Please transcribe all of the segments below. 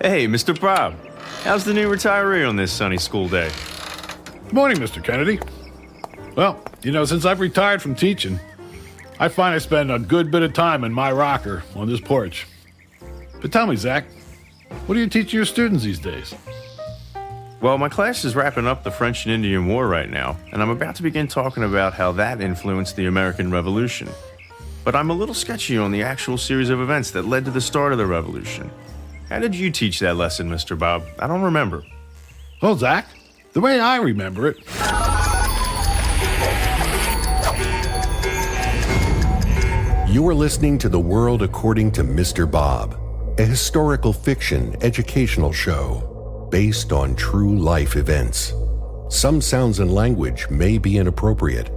Hey, Mr. Bob. How's the new retiree on this sunny school day? Good morning, Mr. Kennedy. Well, since I've retired from teaching, I find I spend a good bit of time in my rocker on this porch. But tell me, Zack, what are you teaching your students these days? Well, my class is wrapping up the French and Indian War right now, and I'm about to begin talking about how that influenced the American Revolution. But I'm a little sketchy on the actual series of events that led to the start of the Revolution. How did you teach that lesson, Mr. Bob? I don't remember. Well, Zack, the way I remember it... You are listening to The World According to Mr. Bob, a historical fiction educational show based on true life events. Some sounds and language may be inappropriate.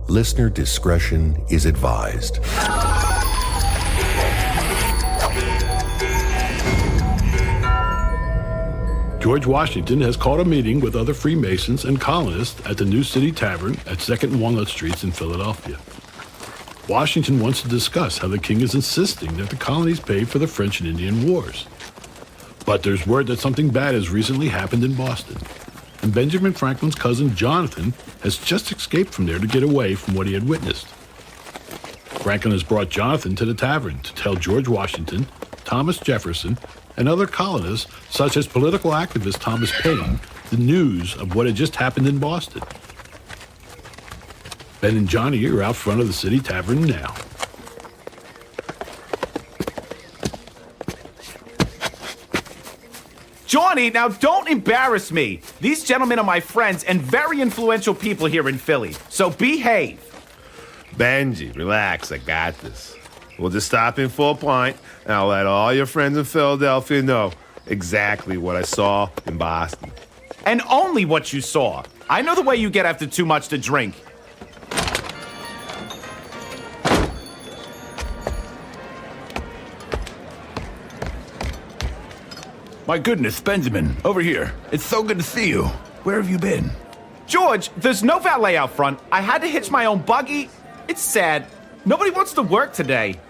Listener discretion is advised. George Washington has called a meeting with other Freemasons and colonists at the New City Tavern at 2nd and Walnut Streets in Philadelphia. Washington wants to discuss how the king is insisting that the colonies pay for the French and Indian Wars. But there's word that something bad has recently happened in Boston, and Benjamin Franklin's cousin Jonathan has just escaped from there to get away from what he had witnessed. Franklin has brought Jonathan to the tavern to tell George Washington, Thomas Jefferson, and other colonists, such as political activist Thomas Paine, the news of what had just happened in Boston. Ben and Johnny are out front of the City Tavern now. Johnny, now don't embarrass me. These gentlemen are my friends and very influential people here in Philly, so behave. Benji, relax, I got this. We'll just stop in for a pint, and I'll let all your friends in Philadelphia know exactly what I saw in Boston. And only what you saw. I know the way you get after too much to drink. My goodness, Benjamin, over here. It's so good to see you. Where have you been? George, there's no valet out front. I had to hitch my own buggy. It's sad. Nobody wants to work today.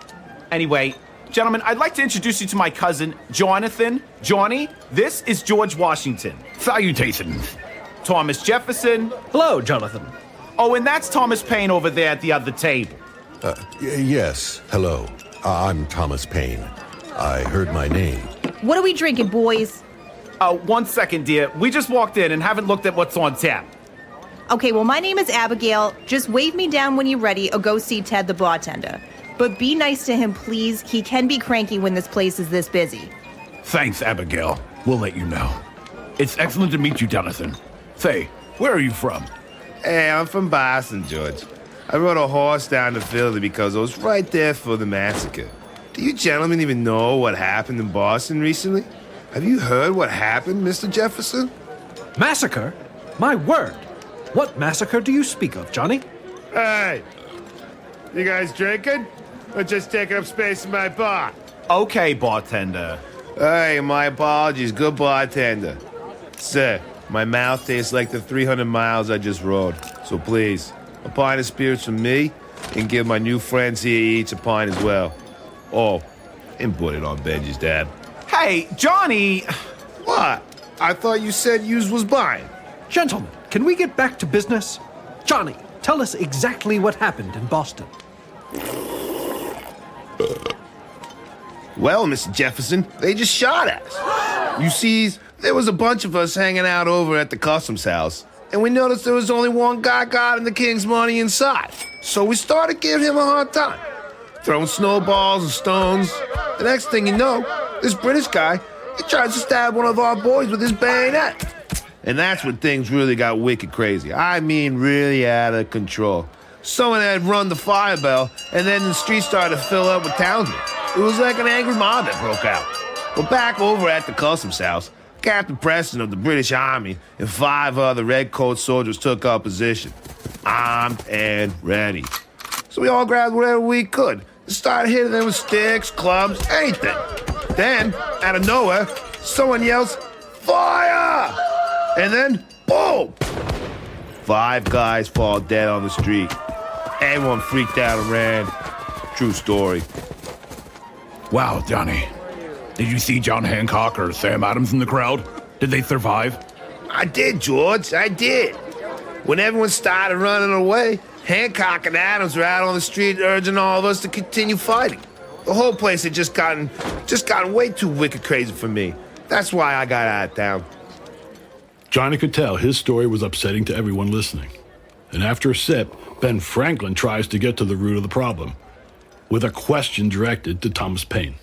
Anyway, gentlemen, I'd like to introduce you to my cousin, Jonathan. Johnny, this is George Washington. Salutations. Thomas Jefferson. Hello, Jonathan. Oh, and that's Thomas Paine over there at the other table. Yes, hello. I'm Thomas Paine. I heard my name. What are we drinking, boys? 1 second, dear. We just walked in and haven't looked at what's on tap. Okay, well, my name is Abigail. Just wave me down when you're ready or go see Ted the bartender. But be nice to him, please. He can be cranky when this place is this busy. Thanks, Abigail. We'll let you know. It's excellent to meet you, Jonathan. Say, where are you from? Hey, I'm from Boston, George. I rode a horse down to Philly because I was right there for the massacre. Do you gentlemen even know what happened in Boston recently? Have you heard what happened, Mr. Jefferson? Massacre? My word. What massacre do you speak of, Johnny? Hey, you guys drinking? Or just taking up space in my bar? Okay, bartender. Hey, my apologies, good bartender. Sir, my mouth tastes like the 300 miles I just rode. So please, a pint of spirits from me, and give my new friends here each a pint as well. Oh, and put it on Benji's dad. Hey, Johnny! What? I thought you said yous was buying. Gentlemen, can we get back to business? Johnny, tell us exactly what happened in Boston. Well, Mr. Jefferson, they just shot at us. You see, there was a bunch of us hanging out over at the customs house, and we noticed there was only one guy guarding the king's money inside. So we started giving him a hard time, throwing snowballs and stones. The next thing you know, this British guy, he tries to stab one of our boys with his bayonet. And that's when things really got wicked crazy. I mean, really out of control. Someone had run the fire bell, and then the street started to fill up with townsmen. It was like an angry mob that broke out. Well, back over at the customs house, Captain Preston of the British Army and 5 other redcoat soldiers took up position, armed and ready. So we all grabbed whatever we could and started hitting them with sticks, clubs, anything. Then, out of nowhere, someone yells, "Fire!" And then, boom! 5 guys fall dead on the street. Everyone freaked out and ran. True story. Wow, Johnny. Did you see John Hancock or Sam Adams in the crowd? Did they survive? I did, George. I did. When everyone started running away, Hancock and Adams were out on the street urging all of us to continue fighting. The whole place had just gotten way too wicked crazy for me. That's why I got out of town. Johnny could tell his story was upsetting to everyone listening. And after a sip, Ben Franklin tries to get to the root of the problem with a question directed to Thomas Paine.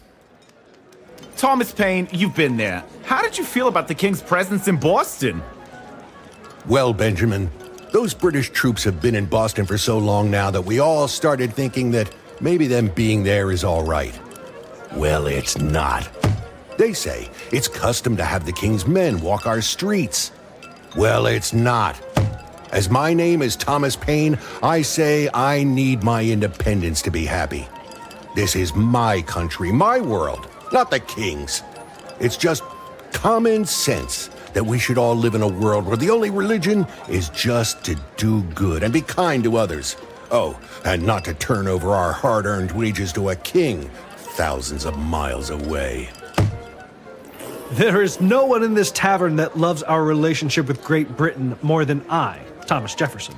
Thomas Paine, you've been there. How did you feel about the king's presence in Boston? Well, Benjamin, those British troops have been in Boston for so long now that we all started thinking that maybe them being there is all right. Well, it's not. They say it's custom to have the king's men walk our streets. Well, it's not. As my name is Thomas Paine, I say I need my independence to be happy. This is my country, my world, not the king's. It's just common sense that we should all live in a world where the only religion is just to do good and be kind to others. Oh, and not to turn over our hard-earned wages to a king thousands of miles away. There is no one in this tavern that loves our relationship with Great Britain more than I, Thomas Jefferson.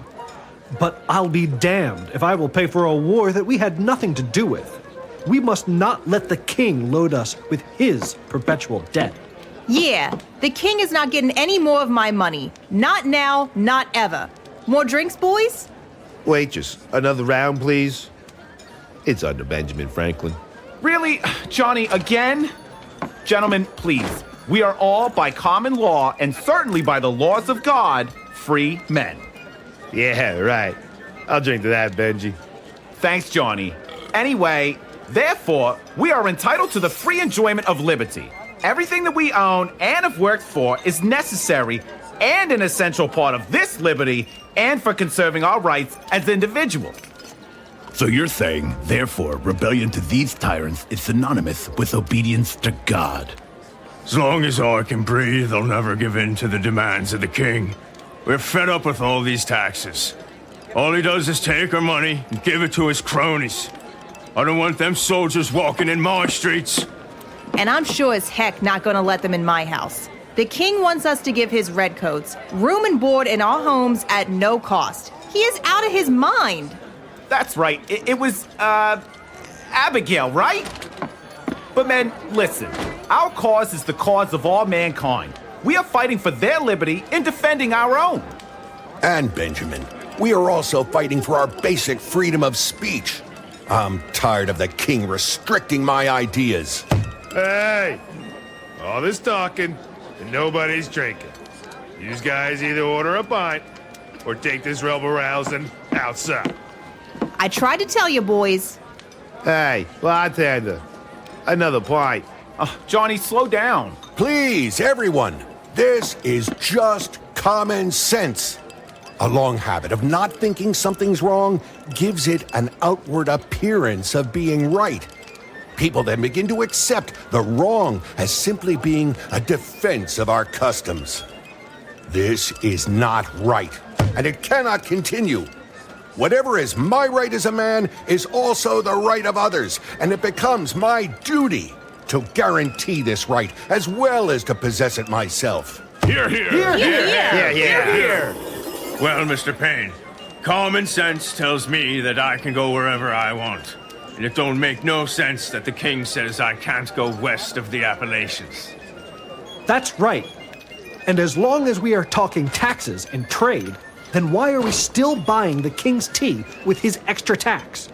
But I'll be damned if I will pay for a war that we had nothing to do with. We must not let the king load us with his perpetual debt. Yeah, the king is not getting any more of my money. Not now, not ever. More drinks, boys? Waitress, another round, please. It's under Benjamin Franklin. Really? Johnny, again? Gentlemen, please. We are all, by common law, and certainly by the laws of God, free men. Yeah, right. I'll drink to that, Benji. Thanks, Johnny. Anyway, therefore, we are entitled to the free enjoyment of liberty. Everything that we own and have worked for is necessary and an essential part of this liberty and for conserving our rights as individuals. So you're saying, therefore, rebellion to these tyrants is synonymous with obedience to God. As long as I can breathe, I'll never give in to the demands of the king. We're fed up with all these taxes. All he does is take our money and give it to his cronies. I don't want them soldiers walking in my streets. And I'm sure as heck not gonna let them in my house. The king wants us to give his redcoats room and board in our homes at no cost. He is out of his mind. That's right. It was, Abigail, right? But men, listen. Our cause is the cause of all mankind. We are fighting for their liberty and defending our own. And Benjamin, we are also fighting for our basic freedom of speech. I'm tired of the king restricting my ideas. Hey! All this talking and nobody's drinking. You guys either order a pint or take this rebel rousing outside. I tried to tell you, boys. Hey, bartender. Another pint. Johnny, slow down. Please, everyone, this is just common sense. A long habit of not thinking something's wrong gives it an outward appearance of being right. People then begin to accept the wrong as simply being a defense of our customs. This is not right, and it cannot continue. Whatever is my right as a man is also the right of others, and it becomes my duty to guarantee this right as well as to possess it myself. Hear, hear. Yeah. Well, Mr. Paine, common sense tells me that I can go wherever I want. And it don't make no sense that the king says I can't go west of the Appalachians. That's right. And as long as we are talking taxes and trade, then why are we still buying the king's tea with his extra tax?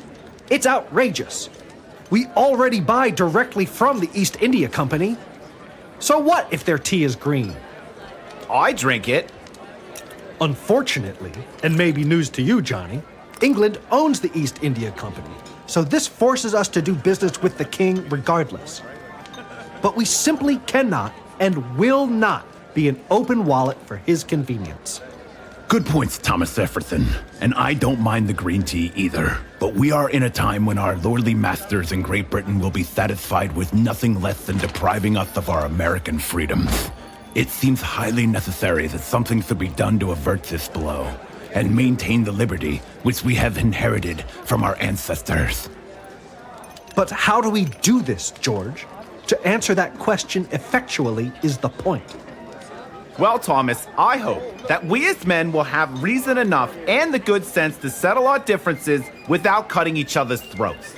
It's outrageous. We already buy directly from the East India Company. So what if their tea is green? I drink it. Unfortunately, and maybe news to you, Johnny, England owns the East India Company, so this forces us to do business with the king regardless. But we simply cannot and will not be an open wallet for his convenience. Good points, Thomas Jefferson. And I don't mind the green tea either. But we are in a time when our lordly masters in Great Britain will be satisfied with nothing less than depriving us of our American freedoms. It seems highly necessary that something should be done to avert this blow and maintain the liberty which we have inherited from our ancestors. But how do we do this, George? To answer that question effectually is the point. Well, Thomas, I hope that we as men will have reason enough and the good sense to settle our differences without cutting each other's throats.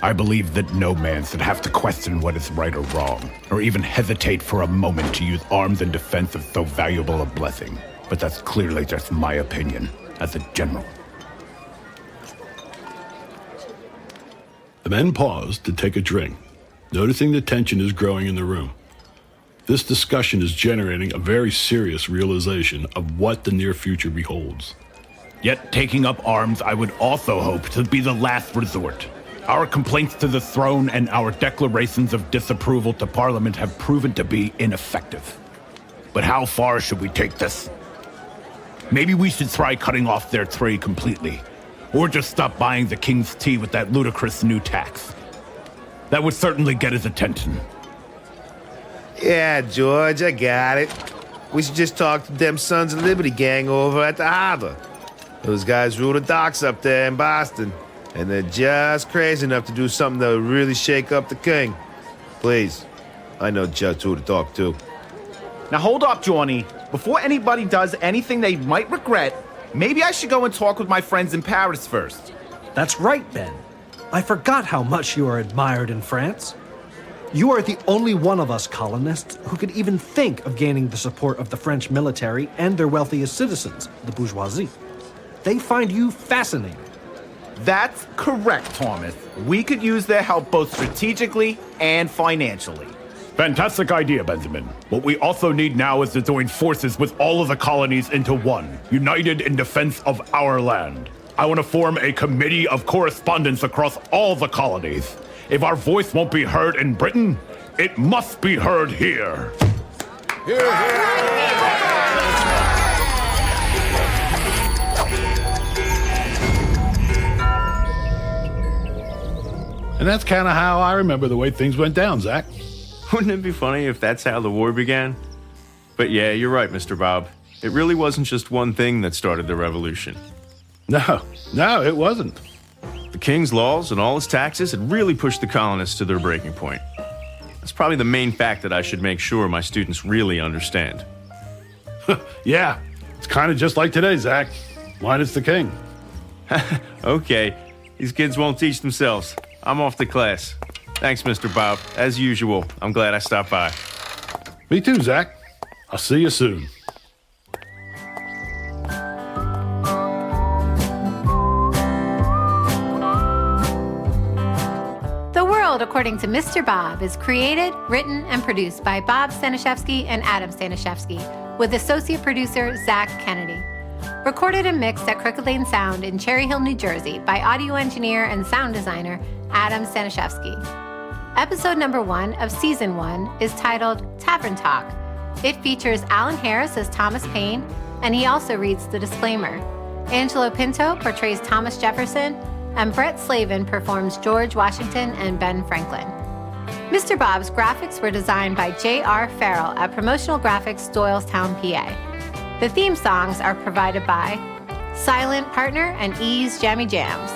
I believe that no man should have to question what is right or wrong, or even hesitate for a moment to use arms in defense of so valuable a blessing. But that's clearly just my opinion, as a general. The men paused to take a drink, noticing the tension is growing in the room. This discussion is generating a very serious realization of what the near future beholds. Yet taking up arms, I would also hope to be the last resort. Our complaints to the throne and our declarations of disapproval to Parliament have proven to be ineffective. But how far should we take this? Maybe we should try cutting off their trade completely, or just stop buying the king's tea with that ludicrous new tax. That would certainly get his attention. Yeah, George, I got it. We should just talk to them Sons of Liberty gang over at the harbor. Those guys rule the docks up there in Boston, and they're just crazy enough to do something that would really shake up the king. Please, I know just who to talk to. Now hold up, Johnny. Before anybody does anything they might regret, maybe I should go and talk with my friends in Paris first. That's right, Ben. I forgot how much you are admired in France. You are the only one of us colonists who could even think of gaining the support of the French military and their wealthiest citizens, the bourgeoisie. They find you fascinating. That's correct, Thomas. We could use their help both strategically and financially. Fantastic idea, Benjamin. What we also need now is to join forces with all of the colonies into one, united in defense of our land. I want to form a committee of correspondence across all the colonies. If our voice won't be heard in Britain, it must be heard here. And that's kind of how I remember the way things went down, Zack. Wouldn't it be funny if that's how the war began? But yeah, you're right, Mr. Bob. It really wasn't just one thing that started the revolution. No, it wasn't. The king's laws and all his taxes had really pushed the colonists to their breaking point. That's probably the main fact that I should make sure my students really understand. Yeah, it's kind of just like today, Zack. Minus the king. Okay, these kids won't teach themselves. I'm off to class. Thanks, Mr. Bob. As usual, I'm glad I stopped by. Me too, Zack. I'll see you soon. The World According to Mr. Bob is created, written, and produced by Bob Staniszewski and Adam Staniszewski, with associate producer Zack Kennedy. Recorded and mixed at Crooked Lane Sound in Cherry Hill, New Jersey by audio engineer and sound designer Adam Staniszewski. Episode number 1 of Season 1 is titled Tavern Talk. It features Alan Harris as Thomas Paine, and he also reads the disclaimer. Angelo Pinto portrays Thomas Jefferson, and Brett Slavin performs George Washington and Ben Franklin. Mr. Bob's graphics were designed by J.R. Farrell at Promotional Graphics, Doylestown, PA. The theme songs are provided by Silent Partner and Ease Jammy Jams.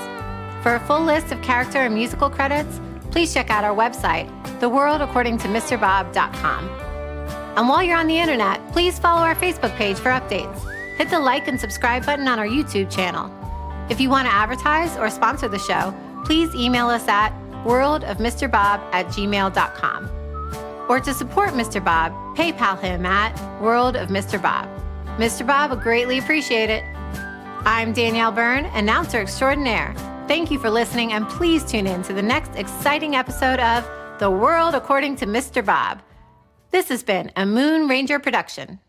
For a full list of character and musical credits, please check out our website, theworldaccordingtomrbob.com. And while you're on the internet, please follow our Facebook page for updates. Hit the like and subscribe button on our YouTube channel. If you want to advertise or sponsor the show, please email us at worldofmrbob@gmail.com. Or to support Mr. Bob, PayPal him at worldofmrbob. Mr. Bob would greatly appreciate it. I'm Danielle Byrne, announcer extraordinaire. Thank you for listening, and please tune in to the next exciting episode of The World According to Mr. Bob. This has been a Moon Ranger production.